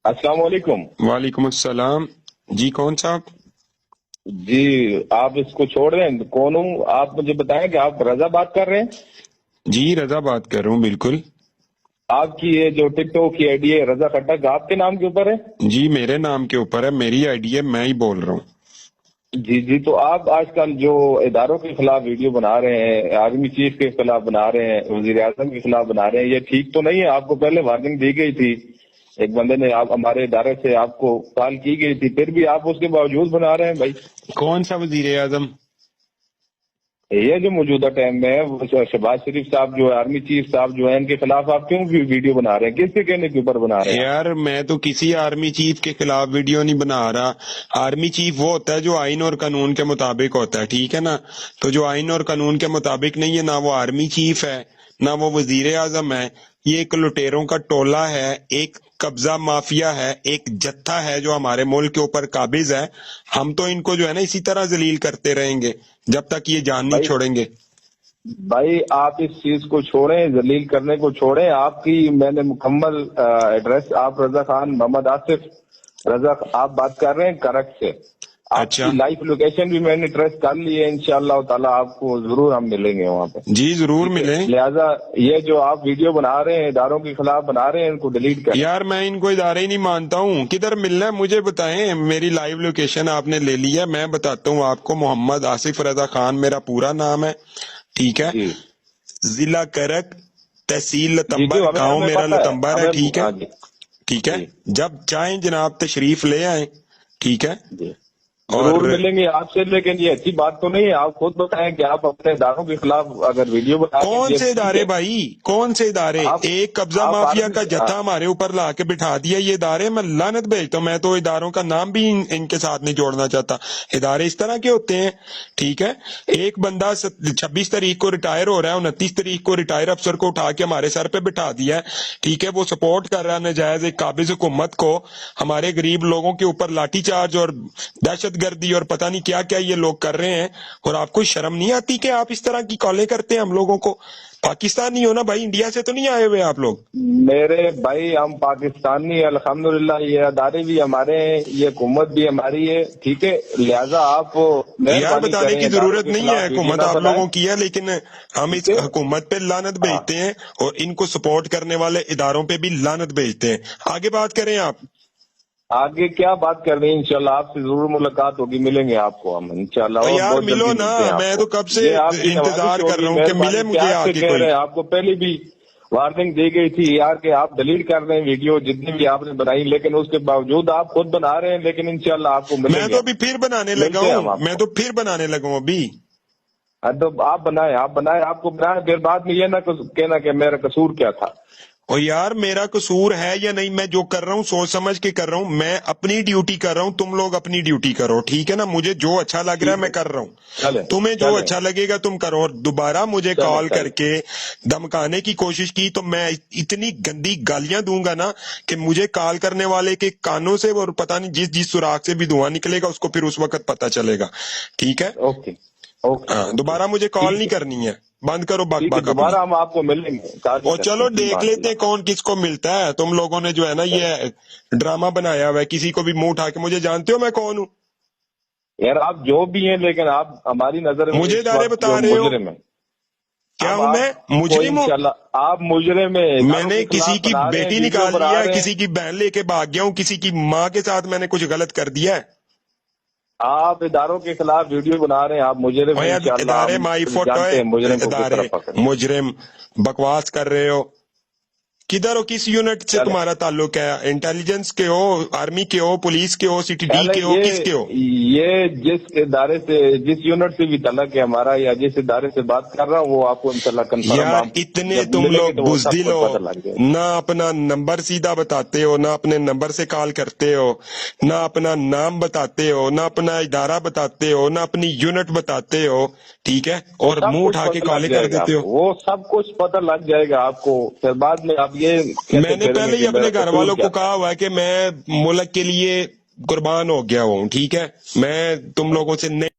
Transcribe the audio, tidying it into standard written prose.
अस्सलाम वालेकुम। वालेकुम अस्सलाम। जी कौन साहब? जी, आप इसको छोड़ रहे हैं? कौन हूँ आप मुझे बताएं कि आप रजा बात कर रहे हैं? जी रजा बात कर रहा हूँ, बिल्कुल। आपकी ये जो टिकटॉक की आईडी है रजा खट्टक आपके नाम के ऊपर है? जी मेरे नाम के ऊपर है, मेरी आईडी है, मैं ही बोल रहा हूँ। जी जी, तो आप आजकल जो इदारों के खिलाफ वीडियो बना रहे हैं, आर्मी चीफ के खिलाफ बना रहे हैं, वजीर आजम के खिलाफ बना रहे हैं, ये ठीक तो नहीं है? आपको पहले वार्निंग दी गई थी, एक बंदे ने आप हमारे इदारे से आपको कॉल की गई थी, फिर भी आप उसके बावजूद बना रहे हैं भाई। कौन सा वजीर आजम? ये जो मौजूदा टाइम में है वो शहबाज शरीफ साहब जो है, आर्मी चीफ साहब जो है, इनके खिलाफ आप क्यों वीडियो बना रहे हैं? किसके कहने के ऊपर बना रहे हैं? यार मैं तो किसी आर्मी चीफ के खिलाफ वीडियो नहीं बना रहा। आर्मी चीफ वो होता है जो आइन और कानून के मुताबिक होता है, ठीक है ना? तो जो आइन और कानून के मुताबिक नहीं है, ना वो आर्मी चीफ है ना वो वजीर आजम है। ये एक लुटेरों का टोला है, एक कब्जा माफिया है, एक जत्था है जो हमारे मुल्क के ऊपर काबिज है। हम तो इनको जो है ना इसी तरह जलील करते रहेंगे जब तक ये जान नहीं भाई छोड़ेंगे। भाई आप इस चीज को छोड़ें, जलील करने को छोड़ें। आपकी मैंने मुकम्मल एड्रेस, आप रजा खान मोहम्मद आसिफ रजा आप बात कर रहे हैं करेक्ट से। अच्छा आपकी लाइव लोकेशन भी मैंने ट्रेस कर ली है, इंशाअल्लाह ताला आपको जरूर हम मिलेंगे वहाँ पे। जी जरूर ठीक है, मिले। लिहाजा ये जो आप वीडियो बना रहे हैं इदारों के खिलाफ बना रहे हैं, इनको डिलीट करें। यार मैं इनको इदारे ही नहीं मानता हूँ। किधर मिलना है मुझे बताएं। मेरी लाइव लोकेशन आपने ले ली है, मैं बताता हूँ आपको। मोहम्मद आसिफ रजा खान मेरा पूरा नाम है, ठीक है? जी जिला करक, तहसील जी जी, लतम्बर, हमें गांव हमें मेरा पता है, लतम्बर है, हमें ठीक है? हाँ जी ठीक है, जी जब चाहें जनाब तशरीफ ले आए, ठीक है? जी, और जरूर मिलेंगे आपसे। लेकिन ये अच्छी बात तो नहीं है, आप खुद बताएं कि आप अपने इदारों के खिलाफ अगर वीडियो बना के कौन ये से ठीक इदारे है। भाई, कौन से इदारे? आप एक कब्जा आप माफिया का आर्मी जत्था हमारे ऊपर ला के बिठा दिया। ये इदारे मैं लानत भेजता हूँ। मैं तो इदारों का नाम भी इनके साथ नहीं जोड़ना चाहता। इदारे इस तरह के होते हैं, ठीक है? एक बंदा 26 तारीख को रिटायर हो रहा है, 29 तारीख को रिटायर अफसर को उठा के हमारे सर पे बिठा दिया है, ठीक है? वो सपोर्ट कर रहा है नजायज एक काबिज हुकूमत को। हमारे गरीब लोगों के ऊपर लाठीचार्ज और दहशतगर्दी और पता नहीं क्या क्या ये लोग कर रहे हैं। और आपको शर्म नहीं आती कि आप इस तरह की कॉलें करते हैं हम लोगों को? पाकिस्तानी हो ना भाई, इंडिया से तो नहीं आए हुए आप लोग। मेरे भाई हम पाकिस्तानी अल्हम्दुलिल्लाह, ये अदारे भी हमारे हैं, ये हुकूमत भी हमारी है, ठीक है? लिहाजा आप यार मेहरबानी बताने करें की इदारों जरूरत के नहीं है, खिलाफ वीडियो हुकूमत ना आप बनाएं। लोगों की है, लेकिन हम इस ठीक है, हुकूमत पे लानत हाँ। भेजते हैं और इनको सपोर्ट करने वाले इदारों पे भी लानत भेजते हैं। आगे बात करें आप। आगे क्या बात कर रहे हैं? इंशाल्लाह आपसे जरूर मुलाकात होगी, मिलेंगे आपको हम इंशाल्लाह, तो और यार बहुत मिलो जल्दी ना, मिलते हैं मैं आपको। तो कब से ये आपकी इंतजार नवाजिश कर रहा होगी, हूँ कि मिले मेहरबानी मुझे प्यार से आके कह कोई। रहे हैं। आपको पहले भी वार्निंग दी गई थी यार कि आप डिलीट कर रहे हैं वीडियो जितनी भी आपने बनाई, लेकिन उसके बावजूद आप खुद बना रहे हैं। लेकिन इंशाल्लाह आपको मैं मिलेंगे तो हम, अभी फिर बनाने लगा मिलते हैं हूँ, हम मैं आपको। तो फिर बनाने लगा हूँ अभी। हाँ, तो आप बनाए, आपको बनाए, फिर बाद में ये ना कहना कि मेरा कसूर क्या था। और यार मेरा कसूर है या नहीं, मैं जो कर रहा हूँ सोच समझ के कर रहा हूँ। मैं अपनी ड्यूटी कर रहा हूँ, तुम लोग अपनी ड्यूटी करो, ठीक है ना? मुझे जो अच्छा लग रहा है ठीक मैं है, कर रहा हूँ। चले तुम्हें जो चले अच्छा लगेगा तुम करो। और दोबारा मुझे चले कॉल चले। करके धमकाने की कोशिश की तो मैं इतनी गंदी गालियां दूंगा ना कि मुझे कॉल करने वाले के कानों से और पता नहीं जिस जिस सुराख से भी धुआं निकलेगा उसको फिर उस वक्त पता चलेगा, ठीक है? ओके ओके हाँ, ओके, दोबारा मुझे कॉल ठीक नहीं है करनी है। बंद करो बक ठीक है, बक अपनी। दोबारा हम आपको मिलेंगे, शादी और करते चलो हैं, फिर देख बात लेते होगा। हैं कौन किसको मिलता है। तुम लोगों ने जो है ना ये ड्रामा बनाया हुआ है, किसी को भी मुंह उठा के, मुझे जानते हो मैं कौन हूँ? यार आप जो भी हैं, लेकिन आप हमारी नजर में मुझे इस इदारे वक्त बता जो रहे हो? मुजरिम है। क्या अब हूं मैं? आपको मुजरिम हूँ? इंशाल्लाह आप मुजरिम है, इदारों मैंने के किसी खिलाफ की बना रहे हैं, बेटी वीडियो निकाल बना लिया है, रहे हैं। किसी की बहन लेके भाग गया हूँ, किसी की माँ के साथ मैंने कुछ गलत कर दिया है? आप इदारों के खिलाफ वीडियो बना रहे हैं, आप मुजरिम और हैं। यार इंशाल्लाह इदारे हम माई फोटो जानते है, हैं मुजरिम को किस इदारे तरफ पकड़ना है। मुजरिम बकवास कर रहे हो। किधर हो? किस यूनिट से चले तुम्हारा ताल्लुक है? इंटेलिजेंस के हो, आर्मी के हो, पुलिस के हो, सीटीडी चले, के हो, किसके हो? ये जिस इदारे से, जिस यूनिट से भी तलक है हमारा, या जिस इदारे से बात कर रहा हूँ, वो आपको इंशाल्लाह कंफर्म, यार आप इतने जब तुम मिलेंगे लोग तो वो सब बुजदिल कुछ पता हो, लग जाएगा। ना अपना नंबर सीधा बताते हो, ना अपने नंबर से कॉल करते हो, ना अपना नाम बताते हो, ना अपना इदारा बताते हो, ना अपनी यूनिट बताते हो, ठीक है? वो और सब मुंह कुछ उठा के पता लग कॉलें कर जाएगा देते हो। आपको, वो सब कुछ पता लग जाएगा आपको। फिर बाद में आप ये कैसे मैंने करेंगे पहले ही कि मेरा अपने घर कसूर वालों क्या को था। कहा हुआ है कि मैं मुल्क के लिए कुर्बान हो गया हूँ, ठीक है? मैं तुम लोगों से नहीं